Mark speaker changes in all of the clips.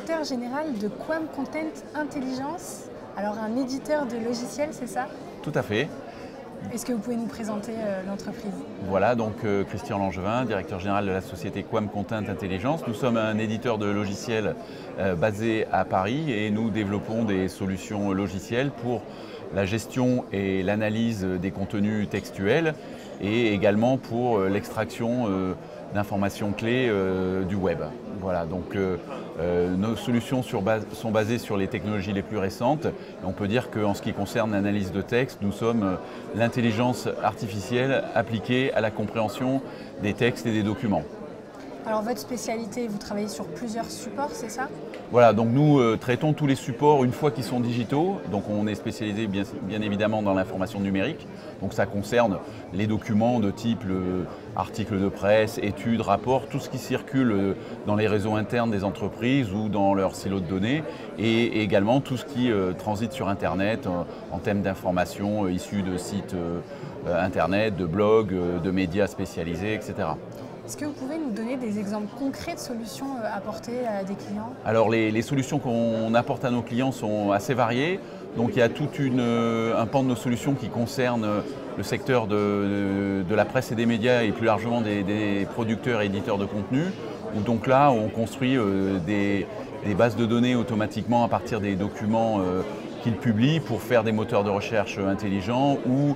Speaker 1: directeur général de Quam Content Intelligence. Alors un éditeur de logiciels, c'est ça?
Speaker 2: Tout à fait.
Speaker 1: Est-ce que vous pouvez nous présenter l'entreprise?
Speaker 2: Voilà, donc Christian Langevin, directeur général de la société Quam Content Intelligence. Nous sommes un éditeur de logiciels basé à Paris et nous développons des solutions logicielles pour la gestion et l'analyse des contenus textuels et également pour l'extraction d'informations clés du web. Voilà, donc nos solutions sont basées sur les technologies les plus récentes. On peut dire qu'en ce qui concerne l'analyse de texte, nous sommes l'intelligence artificielle appliquée à la compréhension des textes et des documents.
Speaker 1: Alors votre spécialité, vous travaillez sur plusieurs supports, c'est ça?
Speaker 2: Voilà, donc nous traitons tous les supports une fois qu'ils sont digitaux. Donc on est spécialisé bien évidemment dans l'information numérique. Donc ça concerne les documents de type articles de presse, études, rapports, tout ce qui circule dans les réseaux internes des entreprises ou dans leurs silos de données, et également tout ce qui transite sur Internet en termes d'informations issues de sites Internet, de blogs, de médias spécialisés, etc.
Speaker 1: Est-ce que vous pouvez nous donner des exemples concrets de solutions apportées à des clients?
Speaker 2: Alors les solutions qu'on apporte à nos clients sont assez variées. Donc il y a tout un pan de nos solutions qui concerne le secteur de la presse et des médias et plus largement des producteurs et éditeurs de contenu. Donc là on construit des bases de données automatiquement à partir des documents qu'ils publient pour faire des moteurs de recherche intelligents ou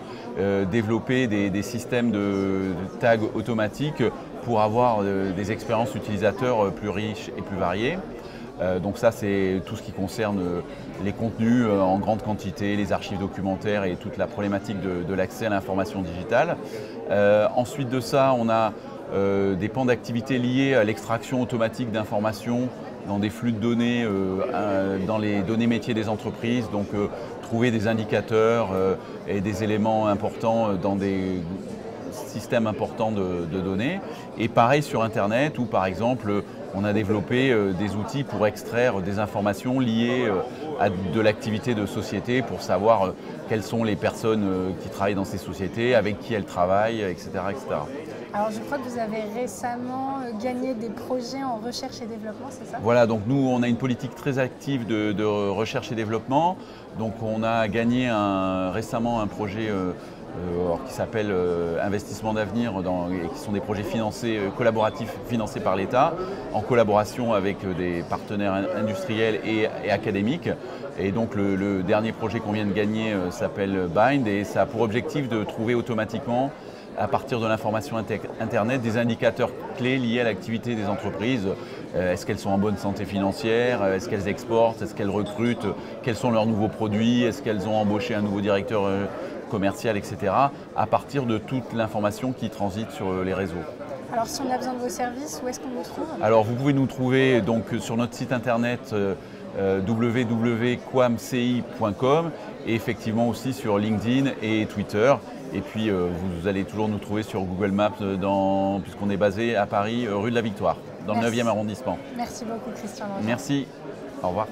Speaker 2: développer des systèmes de tags automatiques pour avoir des expériences utilisateurs plus riches et plus variées. Donc ça c'est tout ce qui concerne les contenus en grande quantité, les archives documentaires et toute la problématique de l'accès à l'information digitale. Ensuite de ça, on a des pans d'activité liés à l'extraction automatique d'informations dans des flux de données, dans les données métiers des entreprises, donc trouver des indicateurs et des éléments importants dans des systèmes importants de données. Et pareil sur Internet où par exemple on a développé des outils pour extraire des informations liées à de l'activité de société pour savoir quelles sont les personnes qui travaillent dans ces sociétés, avec qui elles travaillent, etc., etc.
Speaker 1: Alors je crois que vous avez récemment gagné des projets en recherche et développement, c'est ça?
Speaker 2: Voilà, donc nous on a une politique très active de recherche et développement. Donc on a gagné récemment un projet qui s'appelle Investissement d'avenir, et qui sont des projets collaboratifs financés par l'État, en collaboration avec des partenaires industriels et académiques. Et donc le dernier projet qu'on vient de gagner s'appelle Bind et ça a pour objectif de trouver automatiquement, à partir de l'information Internet, des indicateurs clés liés à l'activité des entreprises. Est-ce qu'elles sont en bonne santé financière? Est-ce qu'elles exportent? Est-ce qu'elles recrutent? Quels sont leurs nouveaux produits? Est-ce qu'elles ont embauché un nouveau directeur commercial, etc. à partir de toute l'information qui transite sur les réseaux.
Speaker 1: Alors si on a besoin de vos services, où est-ce qu'on vous trouve?
Speaker 2: Alors vous pouvez nous trouver donc sur notre site internet www.quamci.com et effectivement aussi sur LinkedIn et Twitter. Et puis vous allez toujours nous trouver sur Google Maps puisqu'on est basé à Paris, rue de la Victoire, dans le 9e arrondissement.
Speaker 1: Merci beaucoup Christian Langevin.
Speaker 2: Merci, au revoir.